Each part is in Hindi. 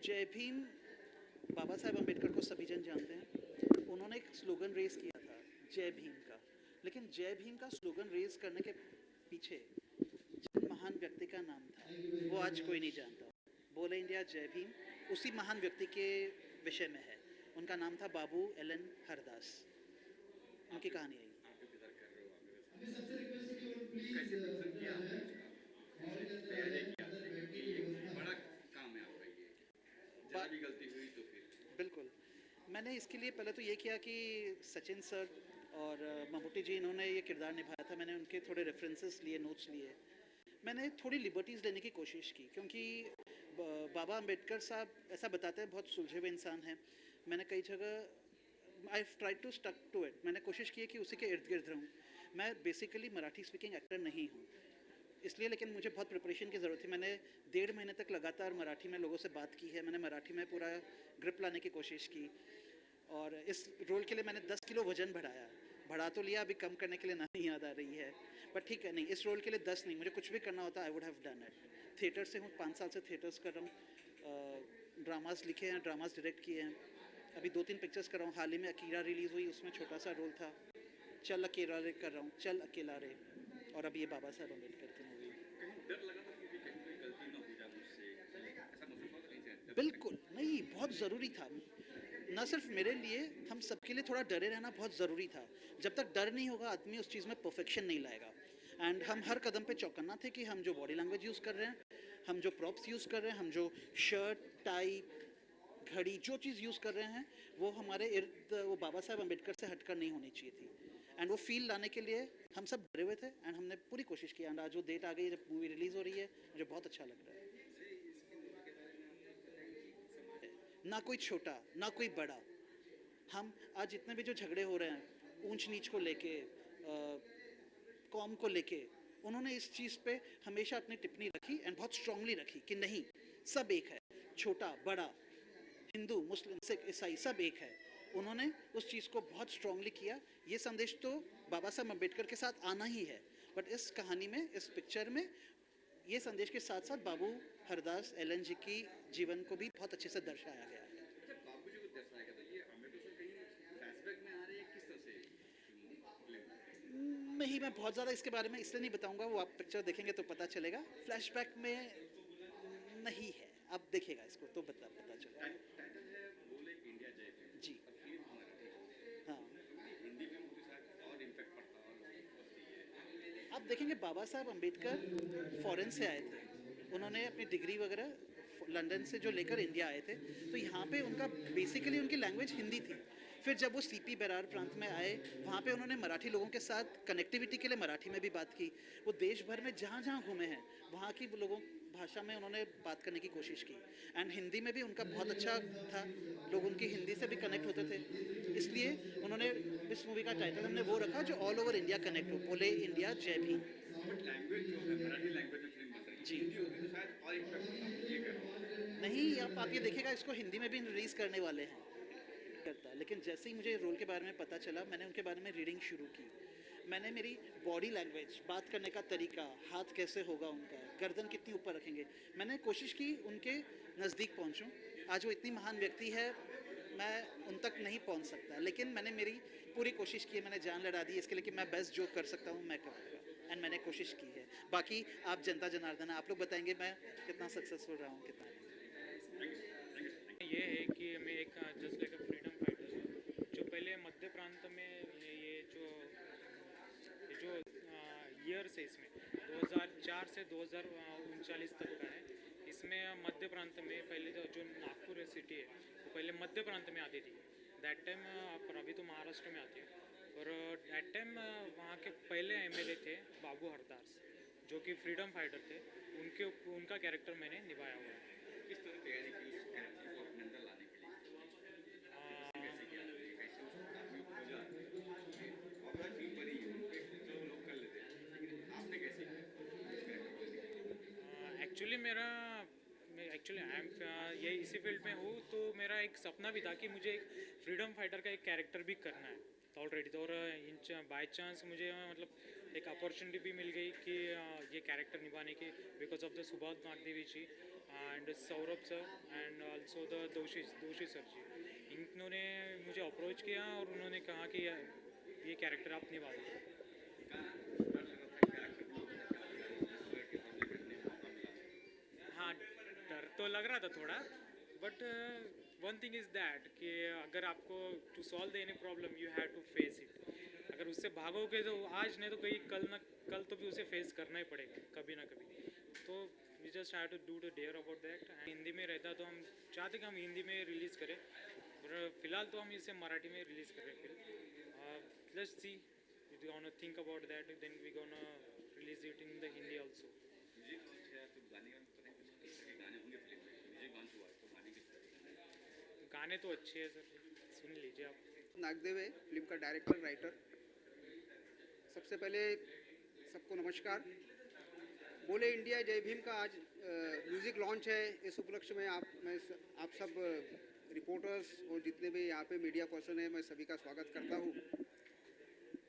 जय भीम बाबा साहेब अम्बेडकर को सभी जन जानते हैं। उन्होंने एक स्लोगन रेज किया था जय भीम का, लेकिन जय भीम का स्लोगन रेज करने के पीछे जिन महान व्यक्ति का नाम था वो आज कोई नहीं जानता। बोले इंडिया जय भीम उसी महान व्यक्ति के विषय में है। उनका नाम था बाबू एलन हरदास। उनकी कहानी है। बिल्कुल, मैंने इसके लिए पहले तो ये किया कि सचिन सर और ममूटी जी इन्होंने ये किरदार निभाया था। मैंने उनके थोड़े रेफरेंसेस लिए, नोट्स लिए। मैंने थोड़ी लिबर्टीज़ लेने की कोशिश की क्योंकि बाबा अम्बेडकर साहब ऐसा बताते हैं बहुत सुलझे हुए इंसान हैं। मैंने कई जगह I try to stuck to it. मैंने कोशिश की है कि उसी के इर्द गिर्द रहूँ। मैं बेसिकली मराठी स्पीकिंग एक्टर नहीं हूँ इसलिए, लेकिन मुझे बहुत प्रिपरेशन की ज़रूरत थी। मैंने 1.5 महीने तक लगातार मराठी में लोगों से बात की है। मैंने मराठी में पूरा ग्रिप लाने की कोशिश की और इस रोल के लिए मैंने 10 किलो वज़न बढ़ा तो लिया। अभी कम करने के लिए नहीं याद आ रही है, बट ठीक है। नहीं, इस रोल के लिए 10 नहीं, मुझे कुछ भी करना होता I would have done it. Theatre से हूँ, 5 साल से थिएटर्स कर रहा हूँ। ड्रामास लिखे हैं, ड्रामास डायरेक्ट किए हैं। अभी 2-3 पिक्चर्स कर रहा हूँ। हाल ही में अकीरा रिलीज़ हुई, उसमें छोटा सा रोल था। चल अकेला रे कर रहा हूँ, चल अकेला रे। और अभी ये बाबा साहब अम्बेडकर की मूवी। डर लगा था कि कहीं कोई गलती ना हो जाए मुझसे, ऐसा महसूस हुआ था कहीं से? बिल्कुल नहीं, बहुत ज़रूरी था। ना सिर्फ मेरे लिए, हम सबके लिए थोड़ा डरे रहना बहुत ज़रूरी था। जब तक डर नहीं होगा आदमी उस चीज़ में परफेक्शन नहीं लाएगा। एंड हम हर कदम पे चौकन्ना थे कि हम जो बॉडी लैंग्वेज यूज़ कर रहे हैं, हम जो प्रॉप्स यूज़ कर रहे हैं, हम जो शर्ट टाई घड़ी जो चीज़ यूज़ कर रहे हैं वो हमारे इर्द वो बाबा साहब अम्बेडकर से हटकर नहीं होनी चाहिए थी। एंड वो फील लाने के लिए हम सब डरे हुए थे एंड हमने पूरी कोशिश की। एंड आज वो डेट आ गई जब मूवी रिलीज़ हो रही है, मुझे बहुत अच्छा लग रहा है। ना कोई छोटा ना कोई बड़ा, हम आज जितने भी जो झगड़े हो रहे हैं ऊंच नीच को लेके, कौम को लेके, उन्होंने इस चीज़ पे हमेशा अपनी टिप्पणी रखी एंड बहुत स्ट्रांगली रखी कि नहीं, सब एक है, छोटा बड़ा, हिंदू मुस्लिम सिख ईसाई सब एक है। उन्होंने उस चीज़ को बहुत स्ट्रांगली किया। ये संदेश तो बाबा साहब अम्बेडकर के साथ आना ही है, बट इस कहानी में, इस पिक्चर में ये संदेश के साथ साथ बाबू हरदास एलन जी की जीवन को भी बहुत अच्छे से दर्शाया गया है। बाबू जी को दर्शाया गया, तो ये अम्बेडकर कहीं फ्लैशबैक में आ रहे हैं, किस तरह से नहीं, मैं बहुत ज़्यादा इसके बारे में इसलिए नहीं बताऊंगा, वो आप पिक्चर देखेंगे तो पता चलेगा। फ्लैशबैक में नहीं है, आप देखिएगा इसको तो पता चलेगा। टाइटल है बोले इंडिया जय भीम जी और फिर मराठी। हाँ, हिंदी में मुझे शायद और इम्पैक्ट पड़ता है। आप देखेंगे बाबा साहब अम्बेडकर फॉरेन से आए थे। उन्होंने अपनी डिग्री वगैरह लंदन से जो लेकर इंडिया आए थे, तो यहाँ पे उनका बेसिकली उनकी लैंग्वेज हिंदी थी। फिर जब वो सीपी बेरार प्रांत में आए, वहाँ पे उन्होंने मराठी लोगों के साथ कनेक्टिविटी के लिए मराठी में भी बात की। वो देश भर में जहाँ जहाँ घूमे हैं वहाँ की लोगों भाषा में उन्होंने बात करने की कोशिश की। एंड हिंदी में भी उनका बहुत अच्छा था, लोग उनकी हिंदी से भी कनेक्ट होते थे। इसलिए उन्होंने इस मूवी का टाइटल हमने वो रखा जो ऑल ओवर इंडिया कनेक्ट हो, बोले इंडिया जय भीम। बट लैंग्वेज जो है मराठी लैंग्वेज में फिल्म बन रही है, जी हिंदी होगी तो शायद और इम्पैक्ट पड़ता है, ये कह रहा हूँ। नहीं, आप ये देखिएगा, इसको हिंदी में भी रिलीज़ करने वाले हैं करता। लेकिन जैसे ही मुझे रोल के बारे में पता चला, मैंने उनके बारे में रीडिंग शुरू की। मैंने मेरी बॉडी लैंग्वेज, बात करने का तरीका, हाथ कैसे होगा उनका, गर्दन कितनी ऊपर रखेंगे, मैंने कोशिश की उनके नज़दीक पहुंचूं। आज वो इतनी महान व्यक्ति है, मैं उन तक नहीं पहुंच सकता, लेकिन मैंने मेरी पूरी कोशिश की है। मैंने जान लड़ा दी इसके लिए कि मैं बेस्ट जो कर सकता हूँ मैं करूँगा। एंड मैंने कोशिश की है। बाकी आप जनता जनार्दन, आप लोग बताएंगे मैं कितना सक्सेसफुल रहा हूँ कितना नहीं। ये है कि मैं एक just like a freedom fighter जो पहले मध्य प्रांत में ये जो ईयर्स है इसमें 2004 से 2039 तक का है। इसमें मध्य प्रांत में पहले जो नागपुर सिटी है वो पहले मध्य प्रांत में आती थी। दैट टाइम पर अभी तो महाराष्ट्र में आती है। और दैट टाइम वहाँ के पहले एमएलए थे बाबू हरदास, जो कि फ्रीडम फाइटर थे। उनका कैरेक्टर मैंने निभाया हुआ है। किस तरह तैयारी की उस कैरेक्टर को अपने अंदर लाने के लिए? कैसे किया, कैसे उस आदमी को खोजा? बाबा फिल्म बनी है, उनके जो लोग कर लेते हैं, लेकिन आपने कैसे किया उस कैरेक्टर को लेने के लिए? एक्चुअली ये इसी फील्ड में हूँ, तो मेरा एक सपना भी था कि मुझे एक फ्रीडम फाइटर का एक कैरेक्टर भी करना है ऑलरेडी। तो और बाय चांस मुझे मतलब एक अपॉर्चुनिटी भी मिल गई कि ये कैरेक्टर निभाने की, because of the Subhash Vagdevi ji. And Saurabh sir and also the Doshi sir ji, इन्होंने मुझे अप्रोच किया और उन्होंने कहा कि ये कैरेक्टर आप निभा दो। हाँ, डर तो लग रहा था थोड़ा, but one thing is that कि अगर आपको to solve any problem you have to face it. अगर उससे भागोगे तो आज नहीं तो कहीं कल तो भी उसे फेस करना ही पड़ेगा कभी ना कभी। तो we just have to do the dare about that. Hindi में रहता तो हम चाहते कि हम हिंदी में रिलीज़ करें, पर फिलहाल तो हम इसे मराठी में रिलीज़ कर रहे हैं फिल्म। Let's see, we gonna think about that, then we gonna release it in the Hindi also. Music launch है तो गाने का पता है कुछ किस तरह के गाने होंगे फिल्म में? म्यूजिक लॉन्च हुआ है तो गाने किस तरह के गाने? गाने तो अच्छे हैं सर, सुन लीजिए आप। नागदेव है फिल्म का डायरेक्टर राइटर। सबसे पहले सबको नमस्कार। बोले इंडिया जय भीम का आज म्यूज़िक लॉन्च है। इस उपलक्ष्य में आप सब रिपोर्टर्स और जितने भी यहाँ पे मीडिया पर्सन हैं, मैं सभी का स्वागत करता हूँ।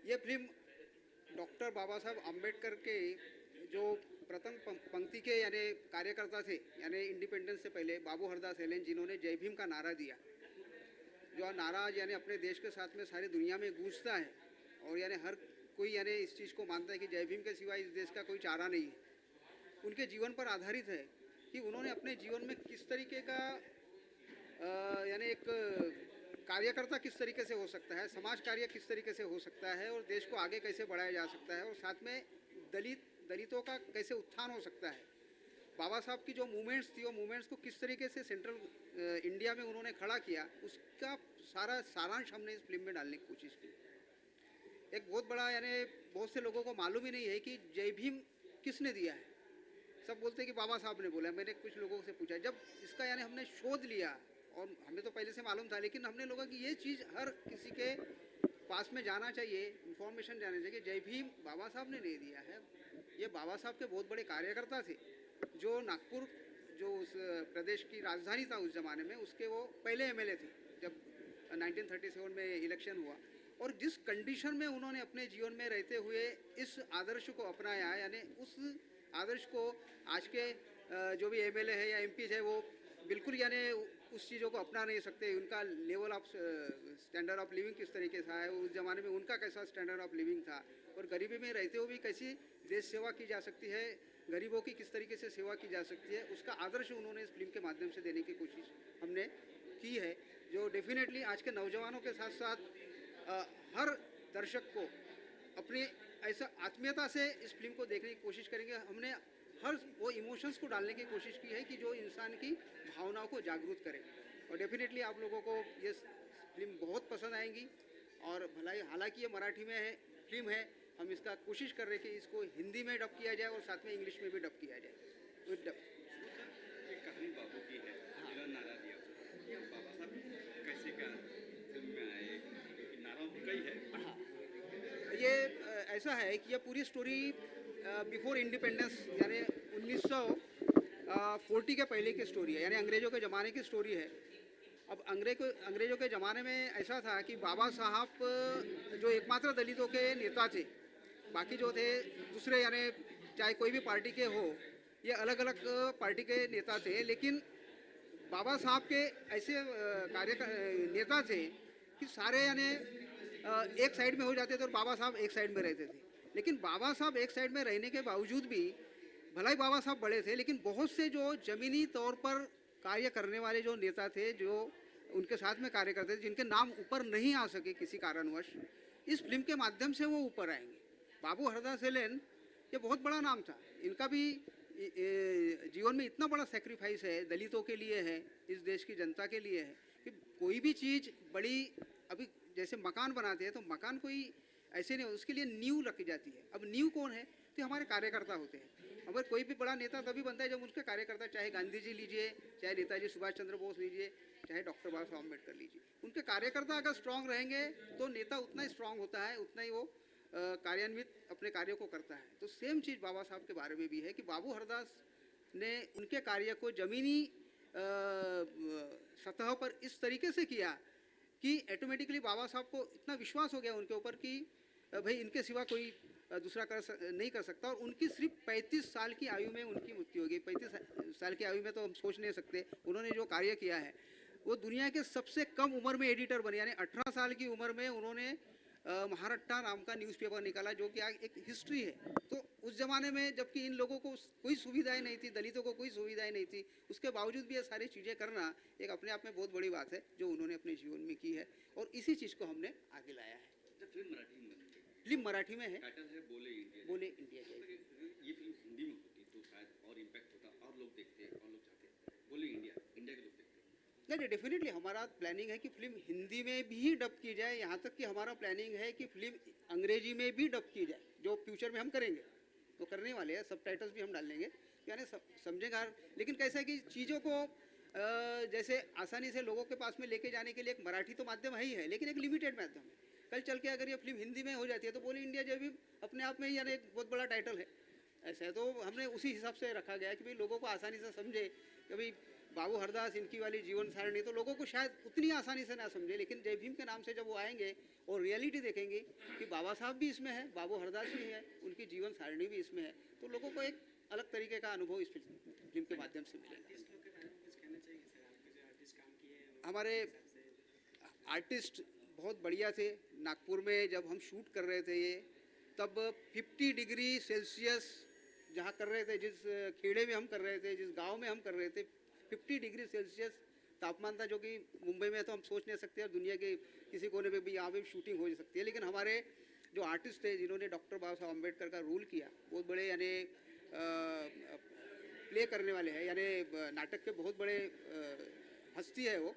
ये फिल्म डॉक्टर बाबा साहब अम्बेडकर के जो प्रथम पंक्ति के यानी कार्यकर्ता थे, यानी इंडिपेंडेंस से पहले बाबू हरदास हेलेन, जिन्होंने जय भीम का नारा दिया, जो नारा यानी अपने देश के साथ में सारी दुनिया में गूंजता है और यानी हर कोई यानी इस चीज़ को मानता है कि जय भीम के सिवाय इस देश का कोई चारा नहीं है। उनके जीवन पर आधारित है कि उन्होंने अपने जीवन में किस तरीके का यानी एक कार्यकर्ता किस तरीके से हो सकता है, समाज कार्य किस तरीके से हो सकता है और देश को आगे कैसे बढ़ाया जा सकता है और साथ में दलितों का कैसे उत्थान हो सकता है। बाबा साहब की जो मूवमेंट्स थी, वो मूवमेंट्स को किस तरीके से सेंट्रल इंडिया में उन्होंने खड़ा किया, उसका सारा सारांश हमने इस फिल्म में डालने की कोशिश की। एक बहुत बड़ा यानी बहुत से लोगों को मालूम ही नहीं है कि जय भीम किसने दिया है। सब बोलते हैं कि बाबा साहब ने बोला। मैंने कुछ लोगों से पूछा, जब इसका यानी हमने शोध लिया, और हमें तो पहले से मालूम था, लेकिन हमने लोगों की ये चीज़ हर किसी के पास में जाना चाहिए, इन्फॉर्मेशन जाना चाहिए कि जय भीम बाबा साहब ने नहीं दिया है। ये बाबा साहब के बहुत बड़े कार्यकर्ता थे, जो नागपुर जो उस प्रदेश की राजधानी था उस ज़माने में, उसके वो पहले एमएलए थे जब 1937 में इलेक्शन हुआ। और जिस कंडीशन में उन्होंने अपने जीवन में रहते हुए इस आदर्श को अपनाया, यानी उस आदर्श को आज के जो भी एमएलए है या एमपी है वो बिल्कुल यानी उस चीज़ों को अपना नहीं सकते। उनका level of standard of living किस तरीके से है, उस ज़माने में उनका कैसा स्टैंडर्ड ऑफ लिविंग था, और गरीबी में रहते हुए भी कैसी देश सेवा की जा सकती है, गरीबों की किस तरीके से सेवा की जा सकती है, उसका आदर्श उन्होंने इस फिल्म के माध्यम से देने की कोशिश हमने की है, जो डेफिनेटली आज के नौजवानों के साथ साथ हर दर्शक को अपनी ऐसा आत्मीयता से इस फिल्म को देखने की कोशिश करेंगे। हमने हर वो इमोशंस को डालने की कोशिश की है कि जो इंसान की भावनाओं को जागरूक करे, और डेफिनेटली आप लोगों को ये फिल्म बहुत पसंद आएंगी। और भलाई हालांकि ये मराठी में है फिल्म है, हम इसका कोशिश कर रहे हैं कि इसको हिंदी में डब किया जाए और साथ में इंग्लिश में भी डब किया जाए। विद डब एक कहानी बाबू की है, जिन्होंने नारा दिया, बाबा साहब कैसे क्या फिल्म में आए, क्योंकि नारा उनका ही है। हाँ, ये ऐसा है कि ये पूरी स्टोरी बिफोर इंडिपेंडेंस यानी 1940 के पहले की स्टोरी है, यानी अंग्रेज़ों के ज़माने की स्टोरी है। अब अंग्रेज़ों के ज़माने में ऐसा था कि बाबा साहब जो एकमात्र दलितों के नेता थे, बाकी जो थे दूसरे यानी चाहे कोई भी पार्टी के हो, ये अलग अलग पार्टी के नेता थे, लेकिन बाबा साहब के ऐसे नेता थे कि सारे यानी एक साइड में हो जाते थे और बाबा साहब एक साइड में रहते थे। लेकिन बाबा साहब एक साइड में रहने के बावजूद भी, भला ही बाबा साहब बड़े थे, लेकिन बहुत से जो ज़मीनी तौर पर कार्य करने वाले जो नेता थे, जो उनके साथ में कार्य करते थे, जिनके नाम ऊपर नहीं आ सके किसी कारणवश, इस फिल्म के माध्यम से वो ऊपर आएंगे। बाबू हरदास हेलेन ये बहुत बड़ा नाम था, इनका भी जीवन में इतना बड़ा सेक्रीफाइस है, दलितों के लिए है, इस देश की जनता के लिए है कि कोई भी चीज़ बड़ी, अभी जैसे मकान बनाते हैं तो मकान कोई ऐसे नहीं, उसके लिए नींव रखी जाती है। अब नींव कौन है? तो हमारे कार्यकर्ता होते हैं। अगर कोई भी बड़ा नेता तभी बनता है जब उसके कार्यकर्ता, चाहे गांधी जी लीजिए, चाहे नेताजी सुभाष चंद्र बोस लीजिए, चाहे डॉक्टर बाबा साहब अम्बेडकर लीजिए, उनके कार्यकर्ता अगर स्ट्रांग रहेंगे तो नेता उतना ही स्ट्रांग होता है, उतना ही वो कार्यान्वित अपने कार्यों को करता है। तो सेम चीज़ बाबा साहब के बारे में भी है कि बाबू हरदास ने उनके कार्य को ज़मीनी सतह पर इस तरीके से किया कि ऑटोमेटिकली बाबा साहब को इतना विश्वास हो गया उनके ऊपर कि भाई इनके सिवा कोई दूसरा नहीं कर सकता। और उनकी सिर्फ 35 साल की आयु में उनकी मृत्यु होगी। 35 साल की आयु में तो हम सोच नहीं सकते। उन्होंने जो कार्य किया है, वो दुनिया के सबसे कम उम्र में एडिटर बने, यानी 18 साल की उम्र में उन्होंने महाराष्ट्र नाम का न्यूज़पेपर निकाला, जो कि आज एक हिस्ट्री है। तो उस ज़माने में जबकि इन लोगों को कोई सुविधाएं नहीं थी, दलितों को कोई सुविधाएं नहीं थी, उसके बावजूद भी ये सारी चीज़ें करना एक अपने आप में बहुत बड़ी बात है, जो उन्होंने अपने जीवन में की है। और इसी चीज़ को हमने आगे लाया है। फिल्म मराठी में है, टाइटल है बोले इंडिया जय। ये फिल्म हिंदी में होती तो शायद और इम्पैक्ट होता, और लोग देखते, और लोग चाहते। बोले इंडिया के लोग देखते। नहीं, डेफिनेटली हमारा प्लानिंग है कि फिल्म हिंदी में भी डब की जाए। यहाँ तक कि हमारा प्लानिंग है कि फिल्म अंग्रेजी में भी डब की जाए, जो फ्यूचर में हम करेंगे, तो करने वाले हैं। सब टाइटल्स भी हम डाल लेंगे, यानी समझेगा। लेकिन कैसा है कि चीज़ों को जैसे आसानी से लोगों के पास में लेके जाने के लिए एक मराठी तो माध्यम है ही है, लेकिन एक लिमिटेड माध्यम है। कल चल के अगर ये फिल्म हिंदी में हो जाती है तो बोले इंडिया जय भीम अपने आप में ही यानी एक बहुत बड़ा टाइटल है। ऐसा है, तो हमने उसी हिसाब से रखा गया है कि भाई लोगों को आसानी से समझे कि भाई बाबू हरदास इनकी वाली जीवन सारणी तो लोगों को शायद उतनी आसानी से ना समझे, लेकिन जय भीम के नाम से जब वो आएंगे और रियलिटी देखेंगे कि बाबा साहब भी इसमें है, बाबू हरदास भी है, उनकी जीवन सारणी भी इसमें है, तो लोगों को एक अलग तरीके का अनुभव इस फिल्म के माध्यम से मिलेगा। हमारे आर्टिस्ट बहुत बढ़िया थे। नागपुर में जब हम शूट कर रहे थे ये, तब 50 डिग्री सेल्सियस जहाँ कर रहे थे, जिस खेड़े में हम कर रहे थे, जिस गांव में हम कर रहे थे, 50 डिग्री सेल्सियस तापमान था, जो कि मुंबई में तो हम सोच नहीं सकते और दुनिया के किसी कोने पे भी यहाँ पे शूटिंग हो सकती है। लेकिन हमारे जो आर्टिस्ट थे, जिन्होंने डॉक्टर बाबा साहब अम्बेडकर का रोल किया, बहुत बड़े यानी प्ले करने वाले हैं, यानी नाटक के बहुत बड़े हस्ती है वो,